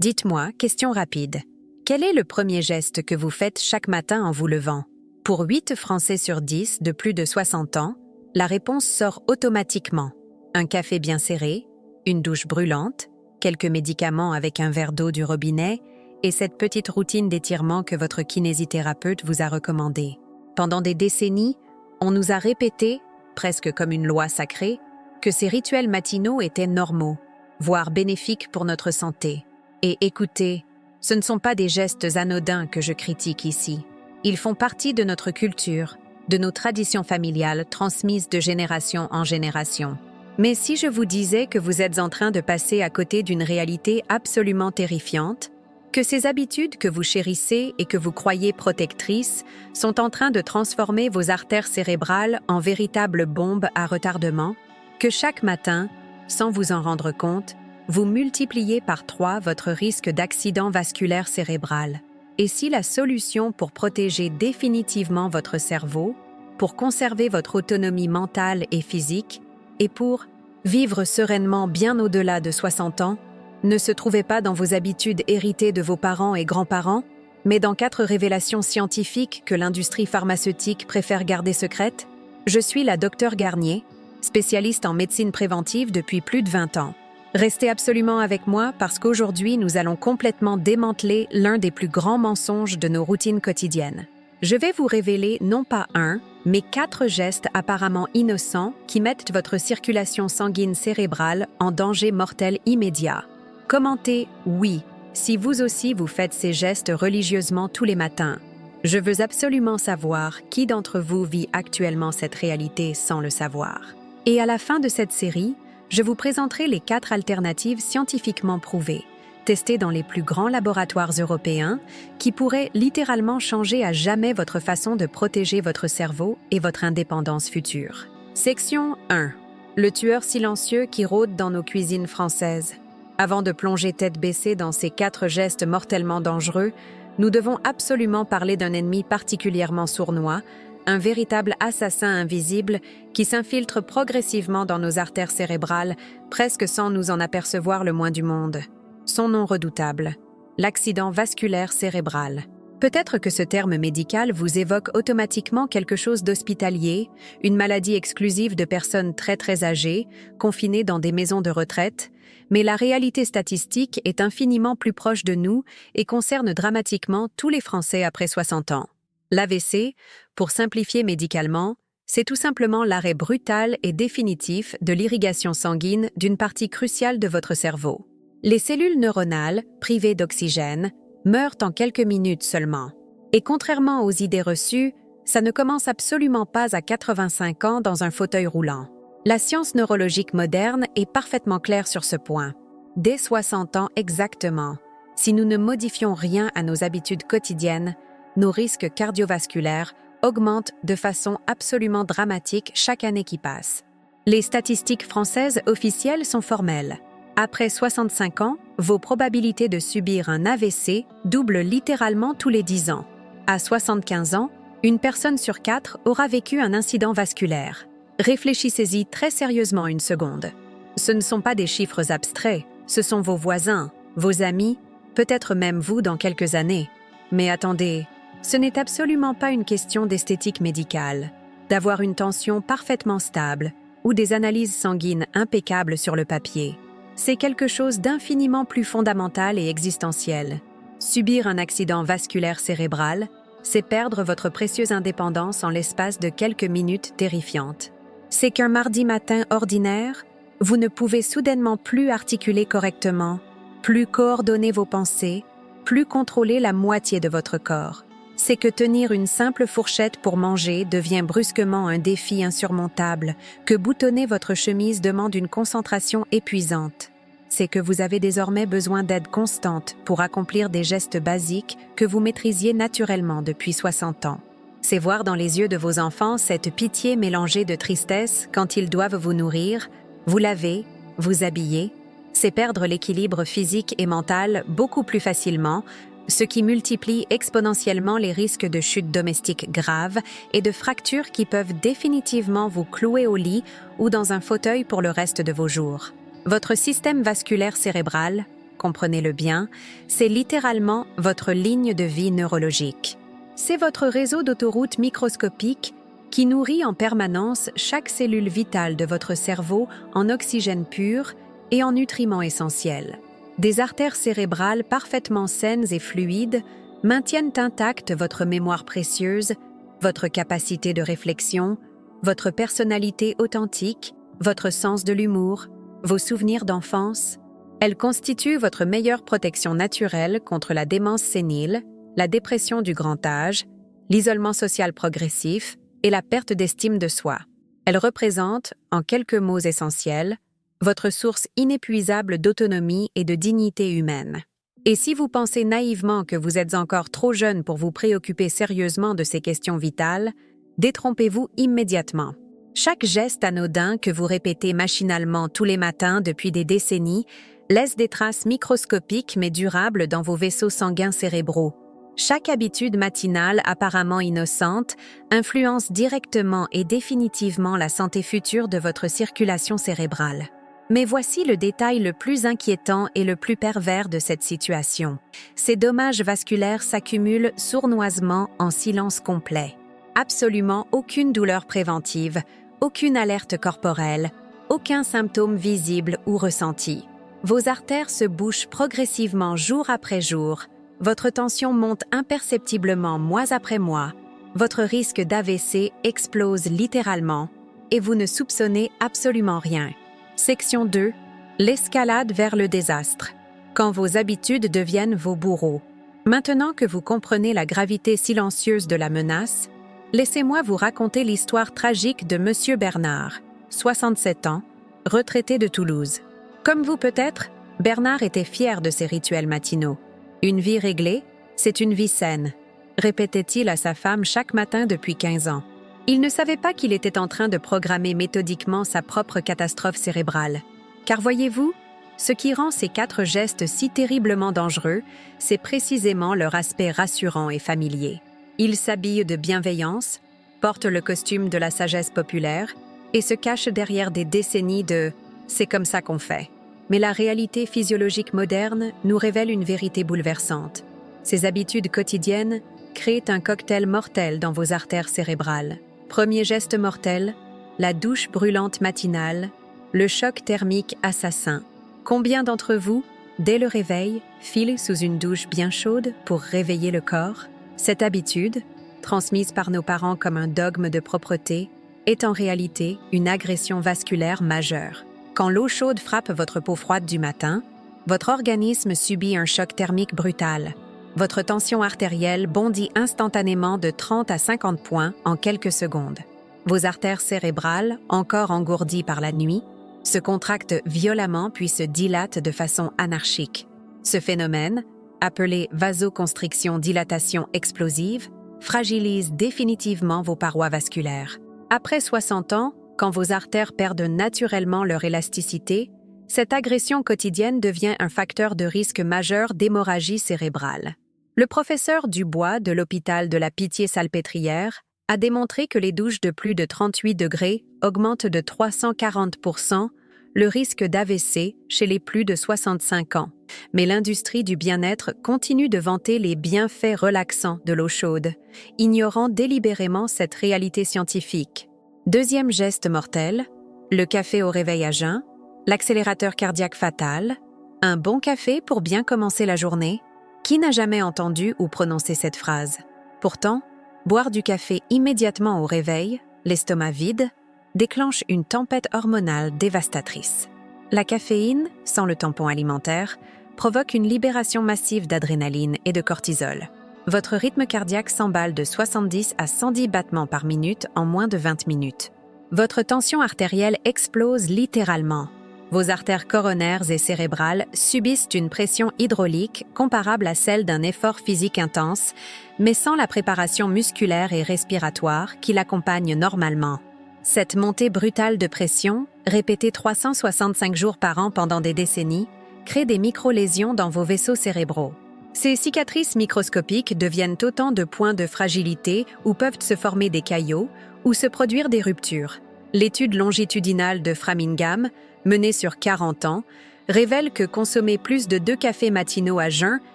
Dites-moi, question rapide. Quel est le premier geste que vous faites chaque matin en vous levant? Pour 8 Français sur 10 de plus de 60 ans, la réponse sort automatiquement. Un café bien serré, une douche brûlante, quelques médicaments avec un verre d'eau du robinet et cette petite routine d'étirement que votre kinésithérapeute vous a recommandée. Pendant des décennies, on nous a répété, presque comme une loi sacrée, que ces rituels matinaux étaient normaux, voire bénéfiques pour notre santé. Et écoutez, ce ne sont pas des gestes anodins que je critique ici. Ils font partie de notre culture, de nos traditions familiales transmises de génération en génération. Mais si je vous disais que vous êtes en train de passer à côté d'une réalité absolument terrifiante, que ces habitudes que vous chérissez et que vous croyez protectrices sont en train de transformer vos artères cérébrales en véritables bombes à retardement, que chaque matin, sans vous en rendre compte, vous multipliez par 3 votre risque d'accident vasculaire cérébral. Et si la solution pour protéger définitivement votre cerveau, pour conserver votre autonomie mentale et physique, et pour vivre sereinement bien au-delà de 60 ans, ne se trouvait pas dans vos habitudes héritées de vos parents et grands-parents, mais dans 4 révélations scientifiques que l'industrie pharmaceutique préfère garder secrètes? Je suis la Dr Garnier, spécialiste en médecine préventive depuis plus de 20 ans. Restez absolument avec moi parce qu'aujourd'hui, nous allons complètement démanteler l'un des plus grands mensonges de nos routines quotidiennes. Je vais vous révéler non pas un, mais 4 gestes apparemment innocents qui mettent votre circulation sanguine cérébrale en danger mortel immédiat. Commentez « oui » si vous aussi vous faites ces gestes religieusement tous les matins. Je veux absolument savoir qui d'entre vous vit actuellement cette réalité sans le savoir. Et à la fin de cette série, je vous présenterai les 4 alternatives scientifiquement prouvées, testées dans les plus grands laboratoires européens, qui pourraient littéralement changer à jamais votre façon de protéger votre cerveau et votre indépendance future. Section 1. Le tueur silencieux qui rôde dans nos cuisines françaises. Avant de plonger tête baissée dans ces 4 gestes mortellement dangereux, nous devons absolument parler d'un ennemi particulièrement sournois, un véritable assassin invisible qui s'infiltre progressivement dans nos artères cérébrales, presque sans nous en apercevoir le moins du monde. Son nom redoutable, l'accident vasculaire cérébral. Peut-être que ce terme médical vous évoque automatiquement quelque chose d'hospitalier, une maladie exclusive de personnes très âgées, confinées dans des maisons de retraite, mais la réalité statistique est infiniment plus proche de nous et concerne dramatiquement tous les Français après 60 ans. L'AVC, pour simplifier médicalement, c'est tout simplement l'arrêt brutal et définitif de l'irrigation sanguine d'une partie cruciale de votre cerveau. Les cellules neuronales, privées d'oxygène, meurent en quelques minutes seulement. Et contrairement aux idées reçues, ça ne commence absolument pas à 85 ans dans un fauteuil roulant. La science neurologique moderne est parfaitement claire sur ce point. Dès 60 ans exactement, si nous ne modifions rien à nos habitudes quotidiennes, nos risques cardiovasculaires augmentent de façon absolument dramatique chaque année qui passe. Les statistiques françaises officielles sont formelles. Après 65 ans, vos probabilités de subir un AVC doublent littéralement tous les 10 ans. À 75 ans, une personne sur 4 aura vécu un incident vasculaire. Réfléchissez-y très sérieusement une seconde. Ce ne sont pas des chiffres abstraits, ce sont vos voisins, vos amis, peut-être même vous dans quelques années. Mais attendez, ce n'est absolument pas une question d'esthétique médicale, d'avoir une tension parfaitement stable ou des analyses sanguines impeccables sur le papier. C'est quelque chose d'infiniment plus fondamental et existentiel. Subir un accident vasculaire cérébral, c'est perdre votre précieuse indépendance en l'espace de quelques minutes terrifiantes. C'est qu'un mardi matin ordinaire, vous ne pouvez soudainement plus articuler correctement, plus coordonner vos pensées, plus contrôler la moitié de votre corps. C'est que tenir une simple fourchette pour manger devient brusquement un défi insurmontable, que boutonner votre chemise demande une concentration épuisante. C'est que vous avez désormais besoin d'aide constante pour accomplir des gestes basiques que vous maîtrisiez naturellement depuis 60 ans. C'est voir dans les yeux de vos enfants cette pitié mélangée de tristesse quand ils doivent vous nourrir, vous laver, vous habiller. C'est perdre l'équilibre physique et mental beaucoup plus facilement, ce qui multiplie exponentiellement les risques de chutes domestiques graves et de fractures qui peuvent définitivement vous clouer au lit ou dans un fauteuil pour le reste de vos jours. Votre système vasculaire cérébral, comprenez-le bien, c'est littéralement votre ligne de vie neurologique. C'est votre réseau d'autoroutes microscopiques qui nourrit en permanence chaque cellule vitale de votre cerveau en oxygène pur et en nutriments essentiels. Des artères cérébrales parfaitement saines et fluides maintiennent intacte votre mémoire précieuse, votre capacité de réflexion, votre personnalité authentique, votre sens de l'humour, vos souvenirs d'enfance. Elles constituent votre meilleure protection naturelle contre la démence sénile, la dépression du grand âge, l'isolement social progressif et la perte d'estime de soi. Elles représentent, en quelques mots essentiels, votre source inépuisable d'autonomie et de dignité humaine. Et si vous pensez naïvement que vous êtes encore trop jeune pour vous préoccuper sérieusement de ces questions vitales, détrompez-vous immédiatement. Chaque geste anodin que vous répétez machinalement tous les matins depuis des décennies laisse des traces microscopiques mais durables dans vos vaisseaux sanguins cérébraux. Chaque habitude matinale apparemment innocente influence directement et définitivement la santé future de votre circulation cérébrale. Mais voici le détail le plus inquiétant et le plus pervers de cette situation. Ces dommages vasculaires s'accumulent sournoisement en silence complet. Absolument aucune douleur préventive, aucune alerte corporelle, aucun symptôme visible ou ressenti. Vos artères se bouchent progressivement jour après jour, votre tension monte imperceptiblement mois après mois, votre risque d'AVC explose littéralement et vous ne soupçonnez absolument rien. Section 2. L'escalade vers le désastre. Quand vos habitudes deviennent vos bourreaux. Maintenant que vous comprenez la gravité silencieuse de la menace, laissez-moi vous raconter l'histoire tragique de Monsieur Bernard, 67 ans, retraité de Toulouse. Comme vous peut-être, Bernard était fier de ses rituels matinaux. Une vie réglée, c'est une vie saine, répétait-il à sa femme chaque matin depuis 15 ans. Il ne savait pas qu'il était en train de programmer méthodiquement sa propre catastrophe cérébrale. Car voyez-vous, ce qui rend ces 4 gestes si terriblement dangereux, c'est précisément leur aspect rassurant et familier. Il s'habille de bienveillance, porte le costume de la sagesse populaire et se cache derrière des décennies de « c'est comme ça qu'on fait ». Mais la réalité physiologique moderne nous révèle une vérité bouleversante. Ces habitudes quotidiennes créent un cocktail mortel dans vos artères cérébrales. Premier geste mortel, la douche brûlante matinale, le choc thermique assassin. Combien d'entre vous, dès le réveil, filent sous une douche bien chaude pour réveiller le corps? Cette habitude, transmise par nos parents comme un dogme de propreté, est en réalité une agression vasculaire majeure. Quand l'eau chaude frappe votre peau froide du matin, votre organisme subit un choc thermique brutal. Votre tension artérielle bondit instantanément de 30 à 50 points en quelques secondes. Vos artères cérébrales, encore engourdies par la nuit, se contractent violemment puis se dilatent de façon anarchique. Ce phénomène, appelé vasoconstriction-dilatation explosive, fragilise définitivement vos parois vasculaires. Après 60 ans, quand vos artères perdent naturellement leur élasticité, cette agression quotidienne devient un facteur de risque majeur d'hémorragie cérébrale. Le professeur Dubois de l'hôpital de la Pitié-Salpêtrière a démontré que les douches de plus de 38 degrés augmentent de 340% le risque d'AVC chez les plus de 65 ans. Mais l'industrie du bien-être continue de vanter les bienfaits relaxants de l'eau chaude, ignorant délibérément cette réalité scientifique. Deuxième geste mortel, le café au réveil à jeun, l'accélérateur cardiaque fatal, un bon café pour bien commencer la journée. Qui n'a jamais entendu ou prononcé cette phrase? Pourtant, boire du café immédiatement au réveil, l'estomac vide, déclenche une tempête hormonale dévastatrice. La caféine, sans le tampon alimentaire, provoque une libération massive d'adrénaline et de cortisol. Votre rythme cardiaque s'emballe de 70 à 110 battements par minute en moins de 20 minutes. Votre tension artérielle explose littéralement. Vos artères coronaires et cérébrales subissent une pression hydraulique comparable à celle d'un effort physique intense, mais sans la préparation musculaire et respiratoire qui l'accompagne normalement. Cette montée brutale de pression, répétée 365 jours par an pendant des décennies, crée des micro-lésions dans vos vaisseaux cérébraux. Ces cicatrices microscopiques deviennent autant de points de fragilité où peuvent se former des caillots ou se produire des ruptures. L'étude longitudinale de Framingham, menée sur 40 ans, révèle que consommer plus de 2 cafés matinaux à jeun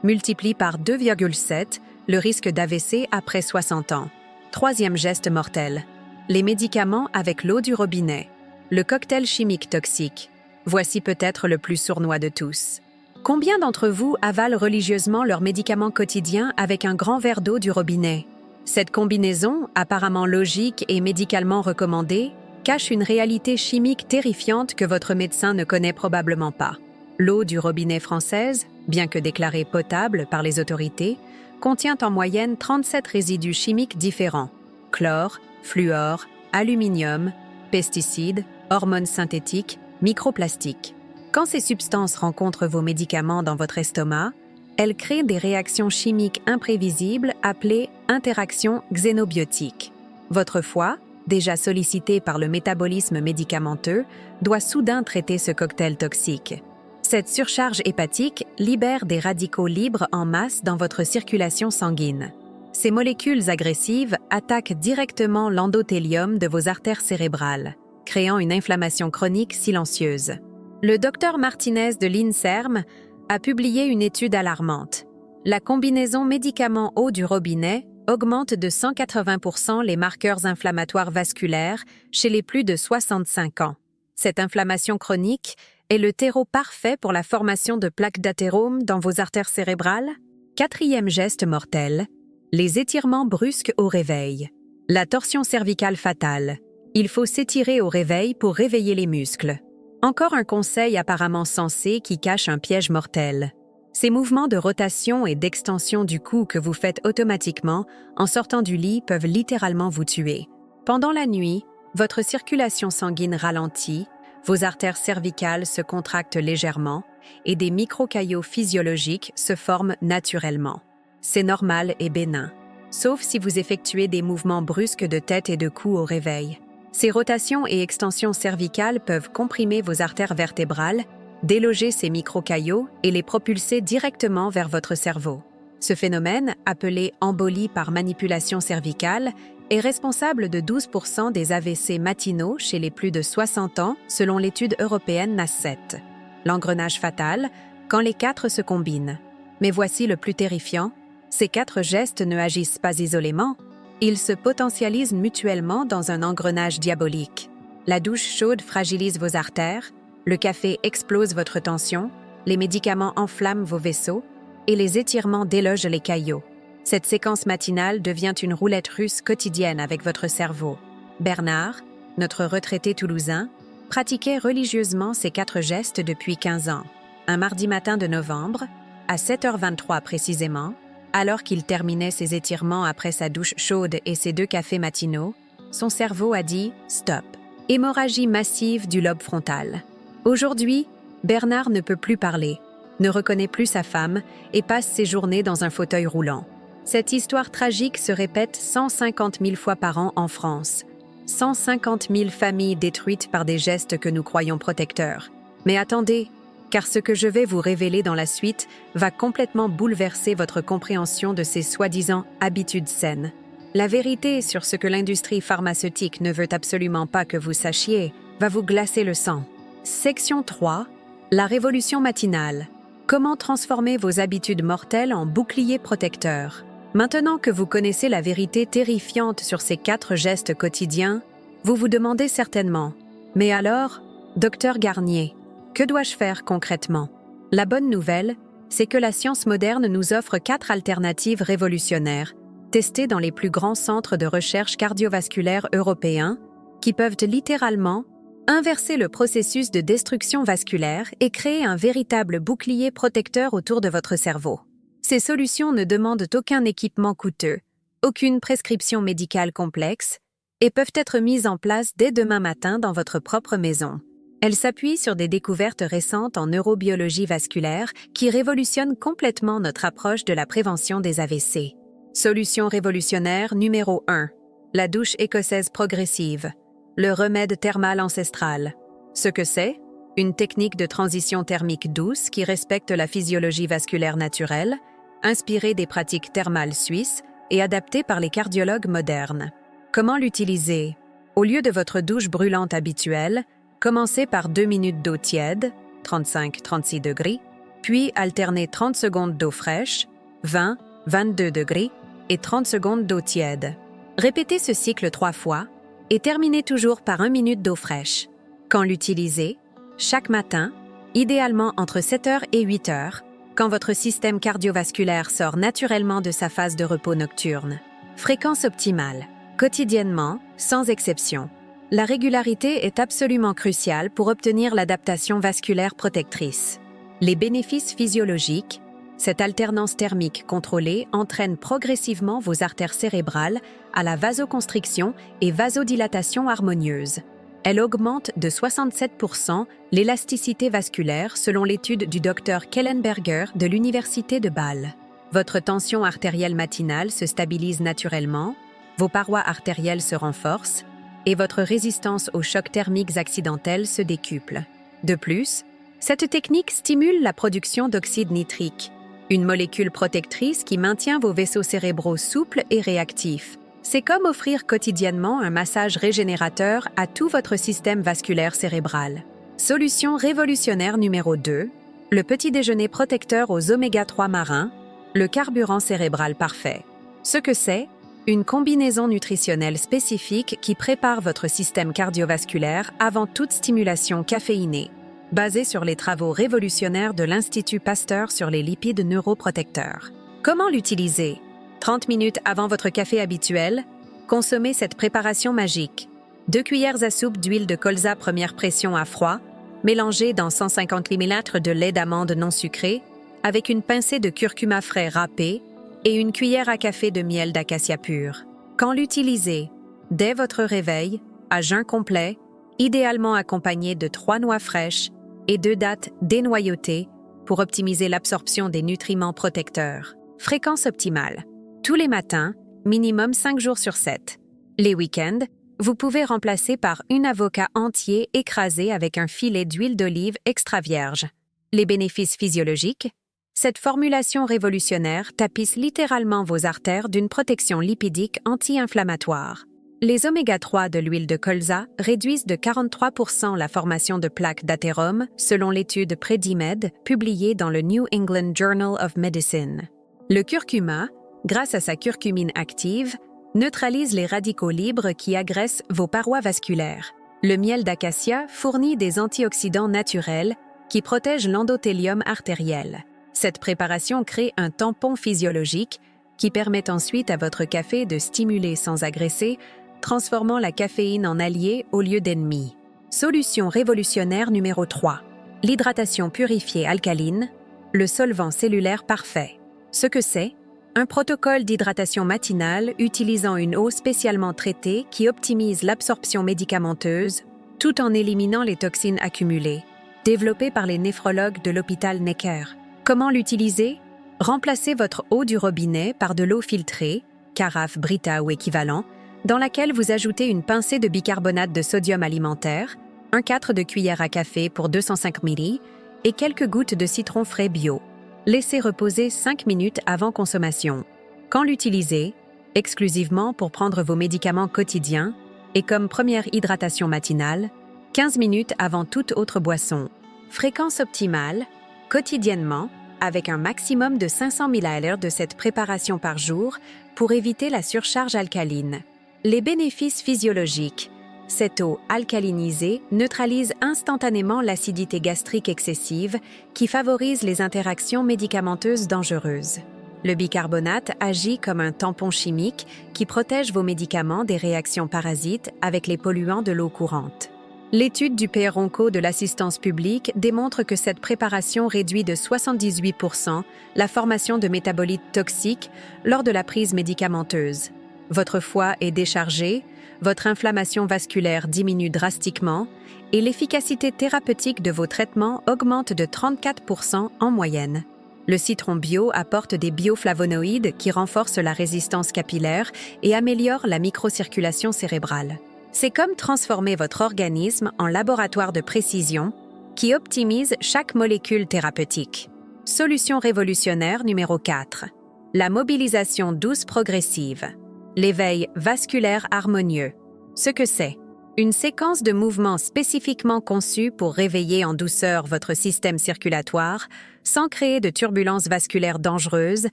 multiplie par 2,7 le risque d'AVC après 60 ans. Troisième geste mortel. Les médicaments avec l'eau du robinet. Le cocktail chimique toxique. Voici peut-être le plus sournois de tous. Combien d'entre vous avalent religieusement leurs médicaments quotidiens avec un grand verre d'eau du robinet? Cette combinaison, apparemment logique et médicalement recommandée, cache une réalité chimique terrifiante que votre médecin ne connaît probablement pas. L'eau du robinet française, bien que déclarée potable par les autorités, contient en moyenne 37 résidus chimiques différents: chlore, fluor, aluminium, pesticides, hormones synthétiques, microplastiques. Quand ces substances rencontrent vos médicaments dans votre estomac, elles créent des réactions chimiques imprévisibles appelées interactions xénobiotiques. Votre foie, déjà sollicité par le métabolisme médicamenteux, doit soudain traiter ce cocktail toxique. Cette surcharge hépatique libère des radicaux libres en masse dans votre circulation sanguine. Ces molécules agressives attaquent directement l'endothélium de vos artères cérébrales, créant une inflammation chronique silencieuse. Le docteur Martinez de l'INSERM a publié une étude alarmante. La combinaison médicament-eau du robinet augmente de 180% les marqueurs inflammatoires vasculaires chez les plus de 65 ans. Cette inflammation chronique est le terreau parfait pour la formation de plaques d'athérome dans vos artères cérébrales. Quatrième geste mortel, les étirements brusques au réveil. La torsion cervicale fatale. Il faut s'étirer au réveil pour réveiller les muscles. Encore un conseil apparemment sensé qui cache un piège mortel. Ces mouvements de rotation et d'extension du cou que vous faites automatiquement en sortant du lit peuvent littéralement vous tuer. Pendant la nuit, votre circulation sanguine ralentit, vos artères cervicales se contractent légèrement et des microcaillots physiologiques se forment naturellement. C'est normal et bénin, sauf si vous effectuez des mouvements brusques de tête et de cou au réveil. Ces rotations et extensions cervicales peuvent comprimer vos artères vertébrales, déloger ces microcaillots et les propulser directement vers votre cerveau. Ce phénomène, appelé embolie par manipulation cervicale, est responsable de 12% des AVC matinaux chez les plus de 60 ans, selon l'étude européenne NAS7. L'engrenage fatal, quand les 4 se combinent. Mais voici le plus terrifiant, ces 4 gestes ne agissent pas isolément, ils se potentialisent mutuellement dans un engrenage diabolique. La douche chaude fragilise vos artères, le café explose votre tension, les médicaments enflamment vos vaisseaux et les étirements délogent les caillots. Cette séquence matinale devient une roulette russe quotidienne avec votre cerveau. Bernard, notre retraité toulousain, pratiquait religieusement ces 4 gestes depuis 15 ans. Un mardi matin de novembre, à 7h23 précisément, alors qu'il terminait ses étirements après sa douche chaude et ses 2 cafés matinaux, son cerveau a dit « stop ». Hémorragie massive du lobe frontal. Aujourd'hui, Bernard ne peut plus parler, ne reconnaît plus sa femme et passe ses journées dans un fauteuil roulant. Cette histoire tragique se répète 150 000 fois par an en France. 150 000 familles détruites par des gestes que nous croyons protecteurs. Mais attendez, car ce que je vais vous révéler dans la suite va complètement bouleverser votre compréhension de ces soi-disant habitudes saines. La vérité sur ce que l'industrie pharmaceutique ne veut absolument pas que vous sachiez va vous glacer le sang. Section 3. La révolution matinale. Comment transformer vos habitudes mortelles en boucliers protecteurs? Maintenant que vous connaissez la vérité terrifiante sur ces 4 gestes quotidiens, vous vous demandez certainement « Mais alors, docteur Garnier, que dois-je faire concrètement ?» La bonne nouvelle, c'est que la science moderne nous offre 4 alternatives révolutionnaires, testées dans les plus grands centres de recherche cardiovasculaire européens, qui peuvent littéralement inverser le processus de destruction vasculaire et créer un véritable bouclier protecteur autour de votre cerveau. Ces solutions ne demandent aucun équipement coûteux, aucune prescription médicale complexe, et peuvent être mises en place dès demain matin dans votre propre maison. Elles s'appuient sur des découvertes récentes en neurobiologie vasculaire qui révolutionnent complètement notre approche de la prévention des AVC. Solution révolutionnaire numéro 1. La douche écossaise progressive. Le remède thermal ancestral. Ce que c'est? Une technique de transition thermique douce qui respecte la physiologie vasculaire naturelle, inspirée des pratiques thermales suisses et adaptée par les cardiologues modernes. Comment l'utiliser? Au lieu de votre douche brûlante habituelle, commencez par 2 minutes d'eau tiède, 35-36 degrés, puis alternez 30 secondes d'eau fraîche, 20-22 degrés et 30 secondes d'eau tiède. Répétez ce cycle 3 fois et terminez toujours par 1 minute d'eau fraîche. Quand l'utiliser, chaque matin, idéalement entre 7h et 8h, quand votre système cardiovasculaire sort naturellement de sa phase de repos nocturne. Fréquence optimale, quotidiennement, sans exception. La régularité est absolument cruciale pour obtenir l'adaptation vasculaire protectrice. Les bénéfices physiologiques, cette alternance thermique contrôlée entraîne progressivement vos artères cérébrales à la vasoconstriction et vasodilatation harmonieuse. Elle augmente de 67% l'élasticité vasculaire selon l'étude du Dr Kellenberger de l'Université de Bâle. Votre tension artérielle matinale se stabilise naturellement, vos parois artérielles se renforcent et votre résistance aux chocs thermiques accidentels se décuple. De plus, cette technique stimule la production d'oxyde nitrique, une molécule protectrice qui maintient vos vaisseaux cérébraux souples et réactifs. C'est comme offrir quotidiennement un massage régénérateur à tout votre système vasculaire cérébral. Solution révolutionnaire numéro 2, le petit déjeuner protecteur aux oméga-3 marins, le carburant cérébral parfait. Ce que c'est, une combinaison nutritionnelle spécifique qui prépare votre système cardiovasculaire avant toute stimulation caféinée, basée sur les travaux révolutionnaires de l'Institut Pasteur sur les lipides neuroprotecteurs. Comment l'utiliser? 30 minutes avant votre café habituel, consommez cette préparation magique. 2 cuillères à soupe d'huile de colza première pression à froid, mélangée dans 150 ml de lait d'amande non sucré, avec une pincée de curcuma frais râpé et une cuillère à café de miel d'acacia pur. Quand l'utiliser? Dès votre réveil, à jeun complet, idéalement accompagné de 3 noix fraîches et 2 dattes dénoyautées pour optimiser l'absorption des nutriments protecteurs. Fréquence optimale. Tous les matins, minimum 5 jours sur 7. Les week-ends, vous pouvez remplacer par un avocat entier écrasé avec un filet d'huile d'olive extra vierge. Les bénéfices physiologiques? Cette formulation révolutionnaire tapisse littéralement vos artères d'une protection lipidique anti-inflammatoire. Les oméga-3 de l'huile de colza réduisent de 43% la formation de plaques d'athérome selon l'étude Predimed publiée dans le New England Journal of Medicine. Le curcuma, grâce à sa curcumine active, neutralise les radicaux libres qui agressent vos parois vasculaires. Le miel d'acacia fournit des antioxydants naturels qui protègent l'endothélium artériel. Cette préparation crée un tampon physiologique qui permet ensuite à votre café de stimuler sans agresser, transformant la caféine en allié au lieu d'ennemi. Solution révolutionnaire numéro 3. L'hydratation purifiée alcaline, le solvant cellulaire parfait. Ce que c'est? Un protocole d'hydratation matinale utilisant une eau spécialement traitée qui optimise l'absorption médicamenteuse tout en éliminant les toxines accumulées. Développé par les néphrologues de l'hôpital Necker. Comment l'utiliser? Remplacez votre eau du robinet par de l'eau filtrée, carafe Brita ou équivalent, dans laquelle vous ajoutez une pincée de bicarbonate de sodium alimentaire, 1/4 de cuillère à café pour 205 ml et quelques gouttes de citron frais bio. Laissez reposer 5 minutes avant consommation. Quand l'utiliser? Exclusivement pour prendre vos médicaments quotidiens et comme première hydratation matinale, 15 minutes avant toute autre boisson. Fréquence optimale, quotidiennement, avec un maximum de 500 ml de cette préparation par jour pour éviter la surcharge alcaline. Les bénéfices physiologiques. Cette eau alcalinisée neutralise instantanément l'acidité gastrique excessive qui favorise les interactions médicamenteuses dangereuses. Le bicarbonate agit comme un tampon chimique qui protège vos médicaments des réactions parasites avec les polluants de l'eau courante. L'étude du PR-Onco de l'assistance publique démontre que cette préparation réduit de 78% la formation de métabolites toxiques lors de la prise médicamenteuse. Votre foie est déchargé, votre inflammation vasculaire diminue drastiquement et l'efficacité thérapeutique de vos traitements augmente de 34% en moyenne. Le citron bio apporte des bioflavonoïdes qui renforcent la résistance capillaire et améliorent la microcirculation cérébrale. C'est comme transformer votre organisme en laboratoire de précision qui optimise chaque molécule thérapeutique. Solution révolutionnaire numéro 4. La mobilisation douce progressive. L'éveil vasculaire harmonieux. Ce que c'est? Une séquence de mouvements spécifiquement conçue pour réveiller en douceur votre système circulatoire, sans créer de turbulences vasculaires dangereuses,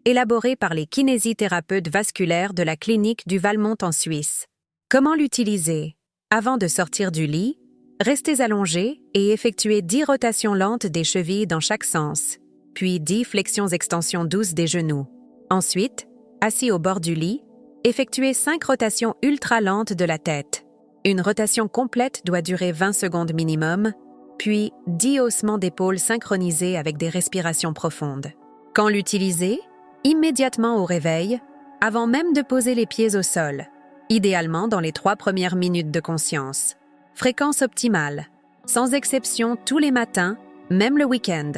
élaborée par les kinésithérapeutes vasculaires de la clinique du Valmont en Suisse. Comment l'utiliser? Avant de sortir du lit, restez allongé et effectuez 10 rotations lentes des chevilles dans chaque sens, puis 10 flexions-extensions douces des genoux. Ensuite, assis au bord du lit, effectuez 5 rotations ultra-lentes de la tête. Une rotation complète doit durer 20 secondes minimum, puis 10 haussements d'épaules synchronisés avec des respirations profondes. Quand l'utiliser? Immédiatement au réveil, avant même de poser les pieds au sol, idéalement dans les 3 premières minutes de conscience. Fréquence optimale, sans exception tous les matins, même le week-end.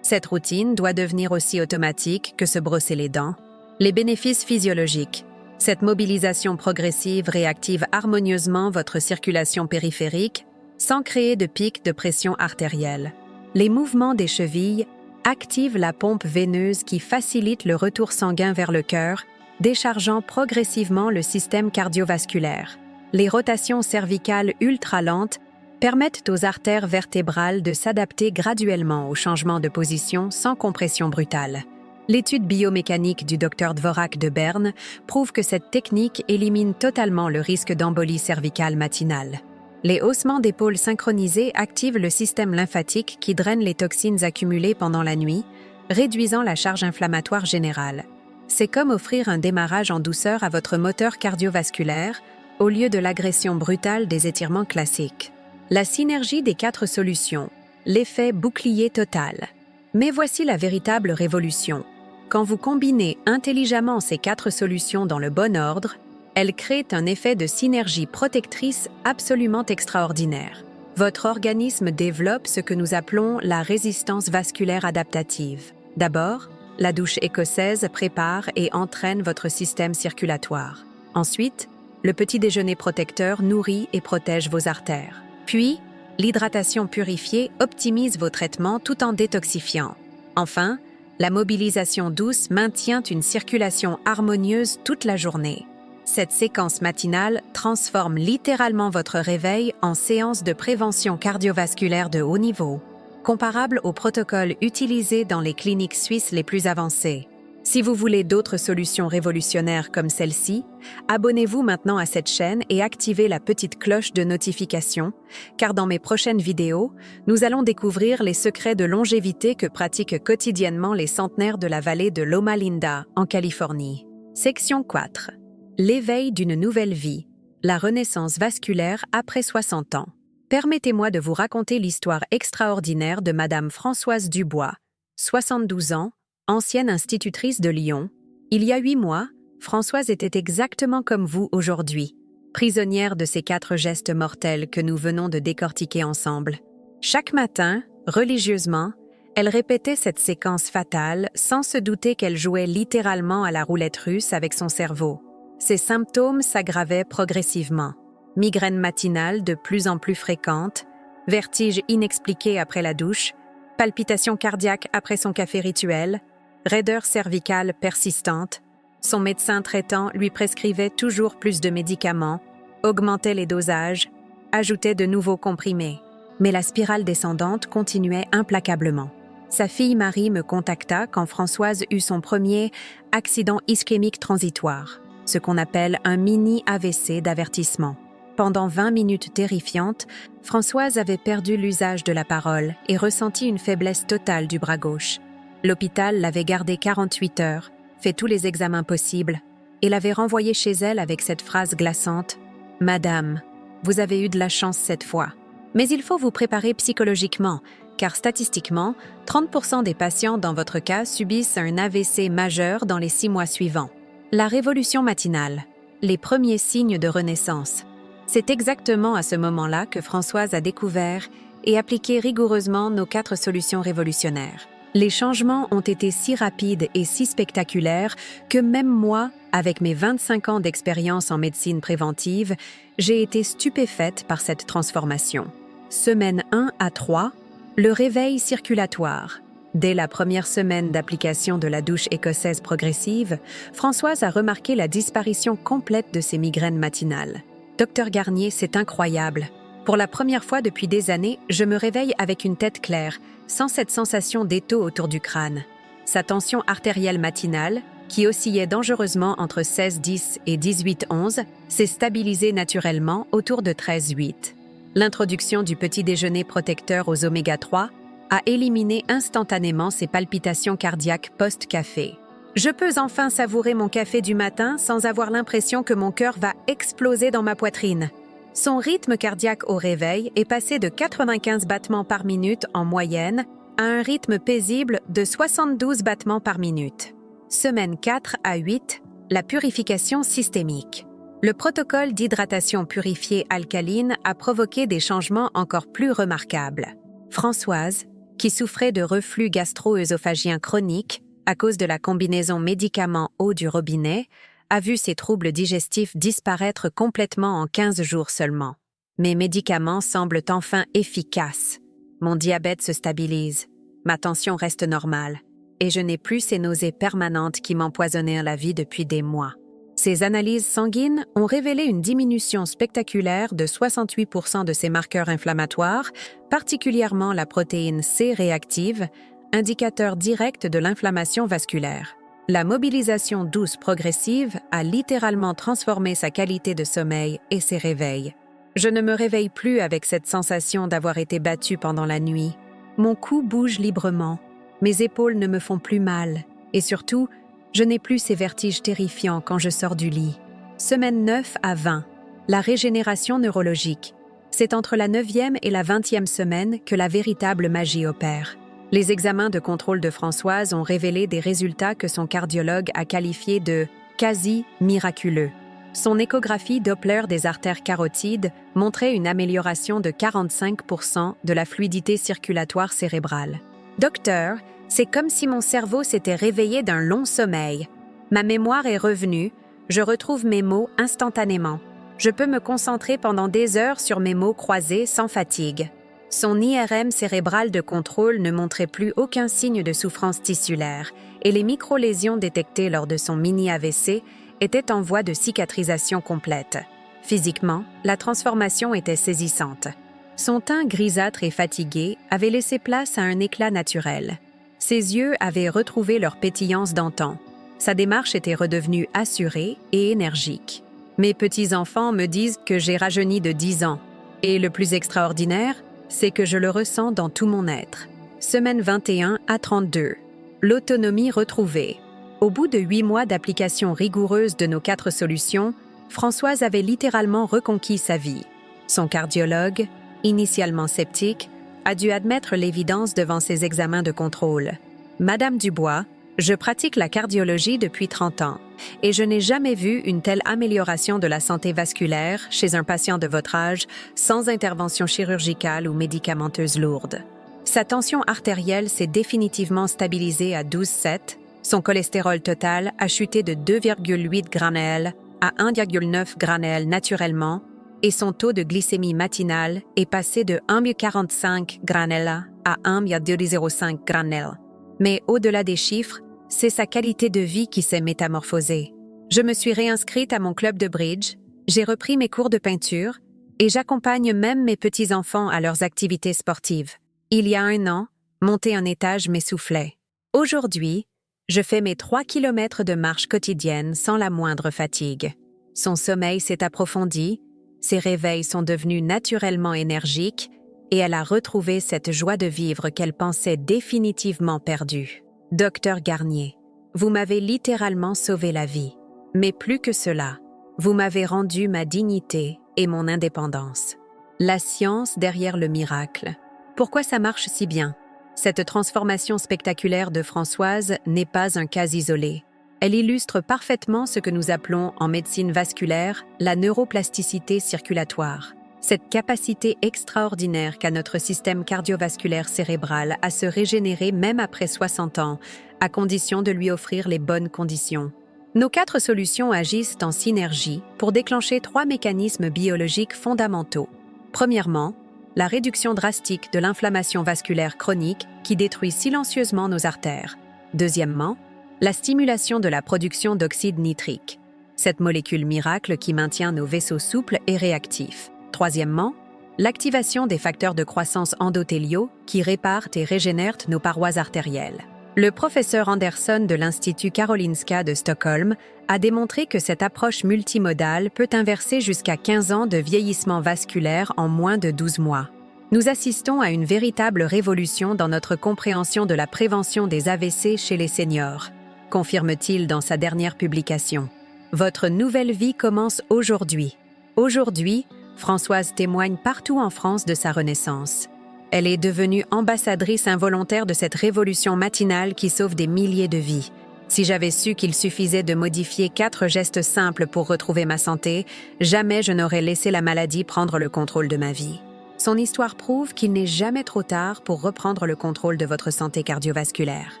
Cette routine doit devenir aussi automatique que se brosser les dents. Les bénéfices physiologiques. Cette mobilisation progressive réactive harmonieusement votre circulation périphérique sans créer de pic de pression artérielle. Les mouvements des chevilles activent la pompe veineuse qui facilite le retour sanguin vers le cœur, déchargeant progressivement le système cardiovasculaire. Les rotations cervicales ultra-lentes permettent aux artères vertébrales de s'adapter graduellement au changement de position sans compression brutale. L'étude biomécanique du Dr Dvorak de Berne prouve que cette technique élimine totalement le risque d'embolie cervicale matinale. Les haussements d'épaules synchronisés activent le système lymphatique qui draine les toxines accumulées pendant la nuit, réduisant la charge inflammatoire générale. C'est comme offrir un démarrage en douceur à votre moteur cardiovasculaire au lieu de l'agression brutale des étirements classiques. La synergie des 4 solutions, l'effet bouclier total. Mais voici la véritable révolution. Quand vous combinez intelligemment ces 4 solutions dans le bon ordre, elles créent un effet de synergie protectrice absolument extraordinaire. Votre organisme développe ce que nous appelons la résistance vasculaire adaptative. D'abord, la douche écossaise prépare et entraîne votre système circulatoire. Ensuite, le petit déjeuner protecteur nourrit et protège vos artères. Puis, l'hydratation purifiée optimise vos traitements tout en détoxifiant. Enfin, la mobilisation douce maintient une circulation harmonieuse toute la journée. Cette séquence matinale transforme littéralement votre réveil en séance de prévention cardiovasculaire de haut niveau, comparable aux protocoles utilisés dans les cliniques suisses les plus avancées. Si vous voulez d'autres solutions révolutionnaires comme celle-ci, abonnez-vous maintenant à cette chaîne et activez la petite cloche de notification, car dans mes prochaines vidéos, nous allons découvrir les secrets de longévité que pratiquent quotidiennement les centenaires de la vallée de Loma Linda, en Californie. Section 4. L'éveil d'une nouvelle vie, la renaissance vasculaire après 60 ans. Permettez-moi de vous raconter l'histoire extraordinaire de Madame Françoise Dubois, 72 ans, ancienne institutrice de Lyon. Il y a 8 mois, Françoise était exactement comme vous aujourd'hui, prisonnière de ces 4 gestes mortels que nous venons de décortiquer ensemble. Chaque matin, religieusement, elle répétait cette séquence fatale sans se douter qu'elle jouait littéralement à la roulette russe avec son cerveau. Ses symptômes s'aggravaient progressivement. Migraines matinales de plus en plus fréquentes, vertiges inexpliqués après la douche, palpitations cardiaques après son café rituel, raideur cervicale persistante. Son médecin traitant lui prescrivait toujours plus de médicaments, augmentait les dosages, ajoutait de nouveaux comprimés. Mais la spirale descendante continuait implacablement. Sa fille Marie me contacta quand Françoise eut son premier accident ischémique transitoire, ce qu'on appelle un mini AVC d'avertissement. Pendant 20 minutes terrifiantes, Françoise avait perdu l'usage de la parole et ressenti une faiblesse totale du bras gauche. L'hôpital l'avait gardée 48 heures, fait tous les examens possibles, et l'avait renvoyée chez elle avec cette phrase glaçante « Madame, vous avez eu de la chance cette fois. Mais il faut vous préparer psychologiquement, car statistiquement, 30% des patients dans votre cas subissent un AVC majeur dans les 6 mois suivants. » La révolution matinale, les premiers signes de renaissance. C'est exactement à ce moment-là que Françoise a découvert et appliqué rigoureusement nos 4 solutions révolutionnaires. Les changements ont été si rapides et si spectaculaires que même moi, avec mes 25 ans d'expérience en médecine préventive, j'ai été stupéfaite par cette transformation. Semaine 1 à 3, le réveil circulatoire. Dès la première semaine d'application de la douche écossaise progressive, Françoise a remarqué la disparition complète de ses migraines matinales. Docteur Garnier, c'est incroyable. Pour la première fois depuis des années, je me réveille avec une tête claire, sans cette sensation d'étau autour du crâne. Sa tension artérielle matinale, qui oscillait dangereusement entre 16,10 et 18,11, s'est stabilisée naturellement autour de 13,8. L'introduction du petit déjeuner protecteur aux oméga 3 a éliminé instantanément ces palpitations cardiaques post-café. Je peux enfin savourer mon café du matin sans avoir l'impression que mon cœur va exploser dans ma poitrine. Son rythme cardiaque au réveil est passé de 95 battements par minute en moyenne à un rythme paisible de 72 battements par minute. Semaine 4 à 8, la purification systémique. Le protocole d'hydratation purifiée alcaline a provoqué des changements encore plus remarquables. Françoise, qui souffrait de reflux gastro-œsophagien chronique à cause de la combinaison médicaments-eau du robinet, a vu ses troubles digestifs disparaître complètement en 15 jours seulement. Mes médicaments semblent enfin efficaces. Mon diabète se stabilise, ma tension reste normale, et je n'ai plus ces nausées permanentes qui m'empoisonnèrent la vie depuis des mois. Ces analyses sanguines ont révélé une diminution spectaculaire de 68% de ces marqueurs inflammatoires, particulièrement la protéine C réactive, indicateur direct de l'inflammation vasculaire. La mobilisation douce progressive a littéralement transformé sa qualité de sommeil et ses réveils. Je ne me réveille plus avec cette sensation d'avoir été battue pendant la nuit. Mon cou bouge librement, mes épaules ne me font plus mal, et surtout, je n'ai plus ces vertiges terrifiants quand je sors du lit. Semaine 9 à 20, la régénération neurologique. C'est entre la 9e et la 20e semaine que la véritable magie opère. Les examens de contrôle de Françoise ont révélé des résultats que son cardiologue a qualifiés de quasi miraculeux. Son échographie Doppler des artères carotides montrait une amélioration de 45% de la fluidité circulatoire cérébrale. Docteur, c'est comme si mon cerveau s'était réveillé d'un long sommeil. Ma mémoire est revenue, je retrouve mes mots instantanément. Je peux me concentrer pendant des heures sur mes mots croisés sans fatigue. Son IRM cérébral de contrôle ne montrait plus aucun signe de souffrance tissulaire et les micro-lésions détectées lors de son mini-AVC étaient en voie de cicatrisation complète. Physiquement, la transformation était saisissante. Son teint grisâtre et fatigué avait laissé place à un éclat naturel. Ses yeux avaient retrouvé leur pétillance d'antan. Sa démarche était redevenue assurée et énergique. Mes petits-enfants me disent que j'ai rajeuni de 10 ans. Et le plus extraordinaire, c'est que je le ressens dans tout mon être. Semaine 21 à 32. L'autonomie retrouvée. Au bout de 8 mois d'application rigoureuse de nos 4 solutions, Françoise avait littéralement reconquis sa vie. Son cardiologue, initialement sceptique, a dû admettre l'évidence devant ses examens de contrôle. Madame Dubois, je pratique la cardiologie depuis 30 ans et je n'ai jamais vu une telle amélioration de la santé vasculaire chez un patient de votre âge sans intervention chirurgicale ou médicamenteuse lourde. Sa tension artérielle s'est définitivement stabilisée à 12,7, son cholestérol total a chuté de 2,8 granels à 1,9 granels naturellement et son taux de glycémie matinale est passé de 1,45 granels à 1,05 granels. Mais au-delà des chiffres, c'est sa qualité de vie qui s'est métamorphosée. Je me suis réinscrite à mon club de bridge, j'ai repris mes cours de peinture et j'accompagne même mes petits-enfants à leurs activités sportives. Il y a 1 an, monter un étage m'essoufflait. Aujourd'hui, je fais mes 3 kilomètres de marche quotidienne sans la moindre fatigue. Son sommeil s'est approfondi, ses réveils sont devenus naturellement énergiques et elle a retrouvé cette joie de vivre qu'elle pensait définitivement perdue. Docteur Garnier, vous m'avez littéralement sauvé la vie. Mais plus que cela, vous m'avez rendu ma dignité et mon indépendance. La science derrière le miracle. Pourquoi ça marche si bien? Cette transformation spectaculaire de Françoise n'est pas un cas isolé. Elle illustre parfaitement ce que nous appelons en médecine vasculaire la neuroplasticité circulatoire. Cette capacité extraordinaire qu'a notre système cardiovasculaire cérébral à se régénérer même après 60 ans, à condition de lui offrir les bonnes conditions. Nos 4 solutions agissent en synergie pour déclencher 3 mécanismes biologiques fondamentaux. Premièrement, la réduction drastique de l'inflammation vasculaire chronique qui détruit silencieusement nos artères. Deuxièmement, la stimulation de la production d'oxyde nitrique. cette molécule miracle qui maintient nos vaisseaux souples et réactifs. Troisièmement, l'activation des facteurs de croissance endothéliaux qui réparent et régénèrent nos parois artérielles. Le professeur Anderson de l'Institut Karolinska de Stockholm a démontré que cette approche multimodale peut inverser jusqu'à 15 ans de vieillissement vasculaire en moins de 12 mois. Nous assistons à une véritable révolution dans notre compréhension de la prévention des AVC chez les seniors, confirme-t-il dans sa dernière publication. Votre nouvelle vie commence aujourd'hui. Aujourd'hui, Françoise témoigne partout en France de sa renaissance. Elle est devenue ambassadrice involontaire de cette révolution matinale qui sauve des milliers de vies. Si j'avais su qu'il suffisait de modifier 4 gestes simples pour retrouver ma santé, jamais je n'aurais laissé la maladie prendre le contrôle de ma vie. Son histoire prouve qu'il n'est jamais trop tard pour reprendre le contrôle de votre santé cardiovasculaire.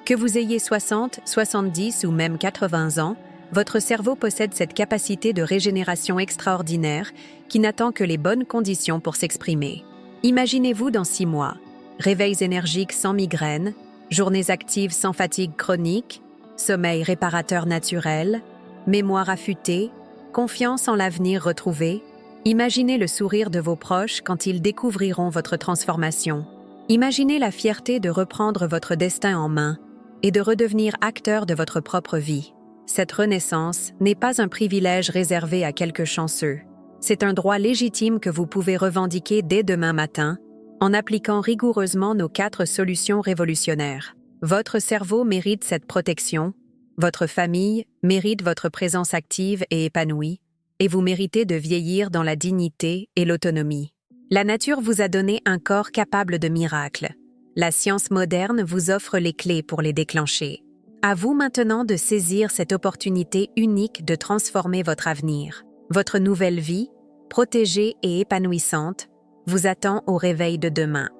Que vous ayez 60, 70 ou même 80 ans, votre cerveau possède cette capacité de régénération extraordinaire qui n'attend que les bonnes conditions pour s'exprimer. Imaginez-vous dans 6 mois, réveils énergiques sans migraine, journées actives sans fatigue chronique, sommeil réparateur naturel, mémoire affûtée, confiance en l'avenir retrouvé. Imaginez le sourire de vos proches quand ils découvriront votre transformation. Imaginez la fierté de reprendre votre destin en main et de redevenir acteur de votre propre vie. Cette renaissance n'est pas un privilège réservé à quelques chanceux. C'est un droit légitime que vous pouvez revendiquer dès demain matin en appliquant rigoureusement nos 4 solutions révolutionnaires. Votre cerveau mérite cette protection, votre famille mérite votre présence active et épanouie, et vous méritez de vieillir dans la dignité et l'autonomie. La nature vous a donné un corps capable de miracles. La science moderne vous offre les clés pour les déclencher. À vous maintenant de saisir cette opportunité unique de transformer votre avenir. Votre nouvelle vie, protégée et épanouissante, vous attend au réveil de demain.